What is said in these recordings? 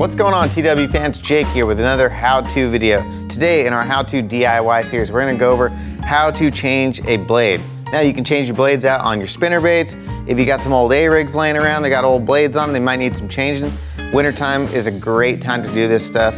What's going on, TW fans? Jake here with another how-to video. Today in our how-to DIY series, we're gonna go over how to change a blade. Now you can change your blades out on your spinnerbaits. If you got some old A-rigs laying around, they got old blades on them, they might need some changing. Wintertime is a great time to do this stuff.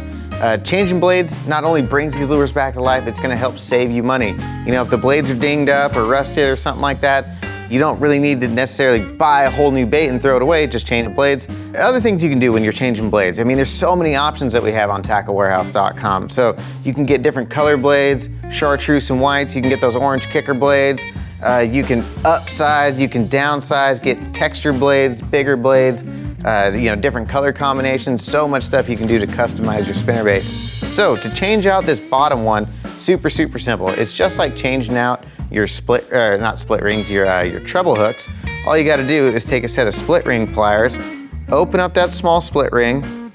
Changing blades not only brings these lures back to life, it's gonna help save you money. You know, if the blades are dinged up or rusted or something like that, you don't really need to necessarily buy a whole new bait and throw it away, just change the blades. Other things you can do when you're changing blades. I mean, there's so many options that we have on tacklewarehouse.com. So you can get different color blades, chartreuse and whites, you can get those orange kicker blades, you can upsize, you can downsize, get texture blades, bigger blades, you know, different color combinations, so much stuff you can do to customize your spinnerbaits. So to change out this bottom one, super simple. It's just like changing out your not split rings, your treble hooks. All you gotta do is take a set of split ring pliers, open up that small split ring,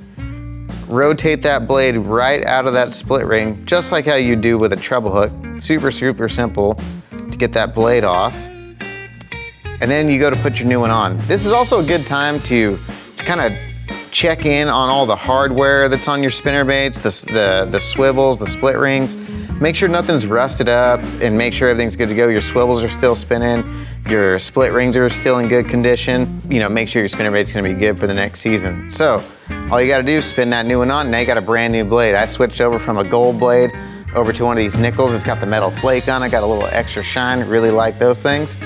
rotate that blade right out of that split ring, just like how you do with a treble hook. Super simple to get that blade off. And then you go to put your new one on. This is also a good time to kind of check in on all the hardware that's on your spinnerbaits, the swivels, the split rings. Make sure nothing's rusted up and make sure everything's good to go. Your swivels are still spinning, your split rings are still in good condition. You know, make sure your spinnerbait's gonna be good for the next season. So all you gotta do is spin that new one on, and now you got a brand new blade. I switched over from a gold blade over to one of these nickels. It's got the metal flake on it, got a little extra shine, really like those things.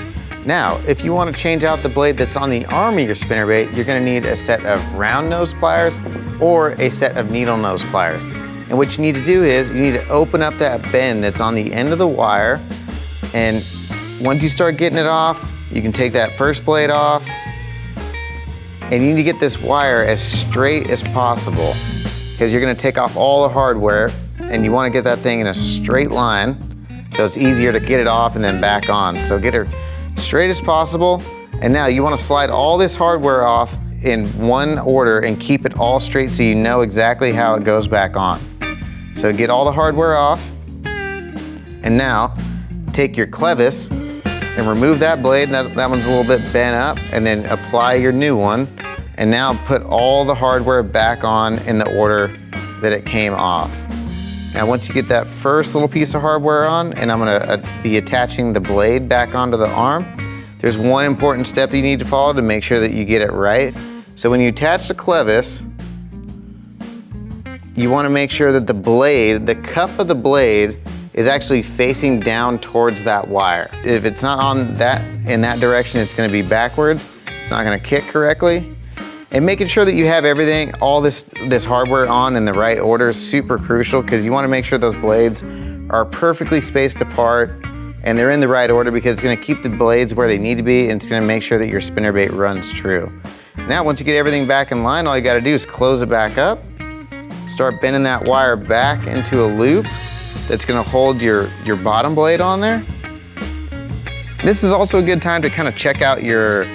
Now, if you want to change out the blade that's on the arm of your spinnerbait, you're going to need a set of round nose pliers or a set of needle nose pliers. And what you need to do is you need to open up that bend that's on the end of the wire, and once you start getting it off, you can take that first blade off, and you need to get this wire as straight as possible because you're going to take off all the hardware, and you want to get that thing in a straight line so it's easier to get it off and then back on. So get her straight as possible, and now you want to slide all this hardware off in one order and keep it all straight so you know exactly how it goes back on. So get all the hardware off, and now take your clevis and remove that blade. That one's a little bit bent up, and then apply your new one, and now put all the hardware back on in the order that it came off. Now once you get that first little piece of hardware on, and I'm gonna be attaching the blade back onto the arm, there's one important step you need to follow to make sure that you get it right. So when you attach the clevis, you wanna make sure that the blade, the cup of the blade, is actually facing down towards that wire. If it's not on that, in that direction, it's gonna be backwards. It's not gonna kick correctly. And making sure that you have everything, all this hardware on in the right order is super crucial, because you want to make sure those blades are perfectly spaced apart and they're in the right order, because it's going to keep the blades where they need to be, and it's going to make sure that your spinnerbait runs true. Now once you get everything back in line, all you got to do is close it back up, start bending that wire back into a loop that's going to hold your bottom blade on there. This is also a good time to kind of check out your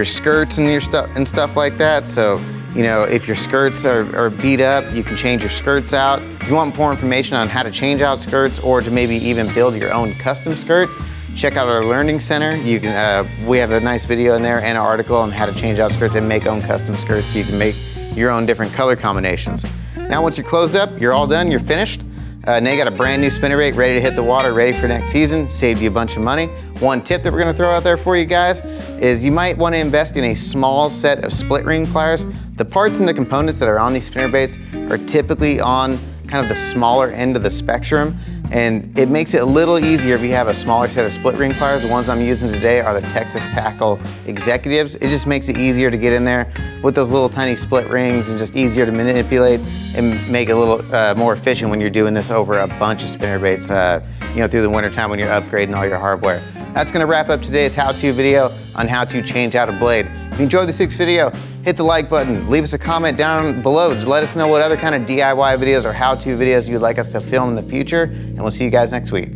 skirts and your stuff like that. So, you know, if your skirts are beat up, you can change your skirts out. If you want more information on how to change out skirts, or to maybe even build your own custom skirt, check out our learning center. You can, we have a nice video in there and an article on how to change out skirts and make own custom skirts, so you can make your own different color combinations. Now once you're closed up, you're all done, you're finished. Now you got a brand new spinnerbait ready to hit the water, ready for next season, saved you a bunch of money. One tip that we're gonna throw out there for you guys is you might wanna invest in a small set of split ring pliers. The parts and the components that are on these spinnerbaits are typically on kind of the smaller end of the spectrum, and it makes it a little easier if you have a smaller set of split ring pliers. The ones I'm using today are the Texas Tackle Executives. It just makes it easier to get in there with those little tiny split rings, and just easier to manipulate and make it a little more efficient when you're doing this over a bunch of spinnerbaits, you know, through the wintertime when you're upgrading all your hardware. That's gonna wrap up today's how-to video on how to change out a blade. If you enjoyed this week's video, hit the like button, leave us a comment down below. Just let us know what other kind of DIY videos or how-to videos you'd like us to film in the future, and we'll see you guys next week.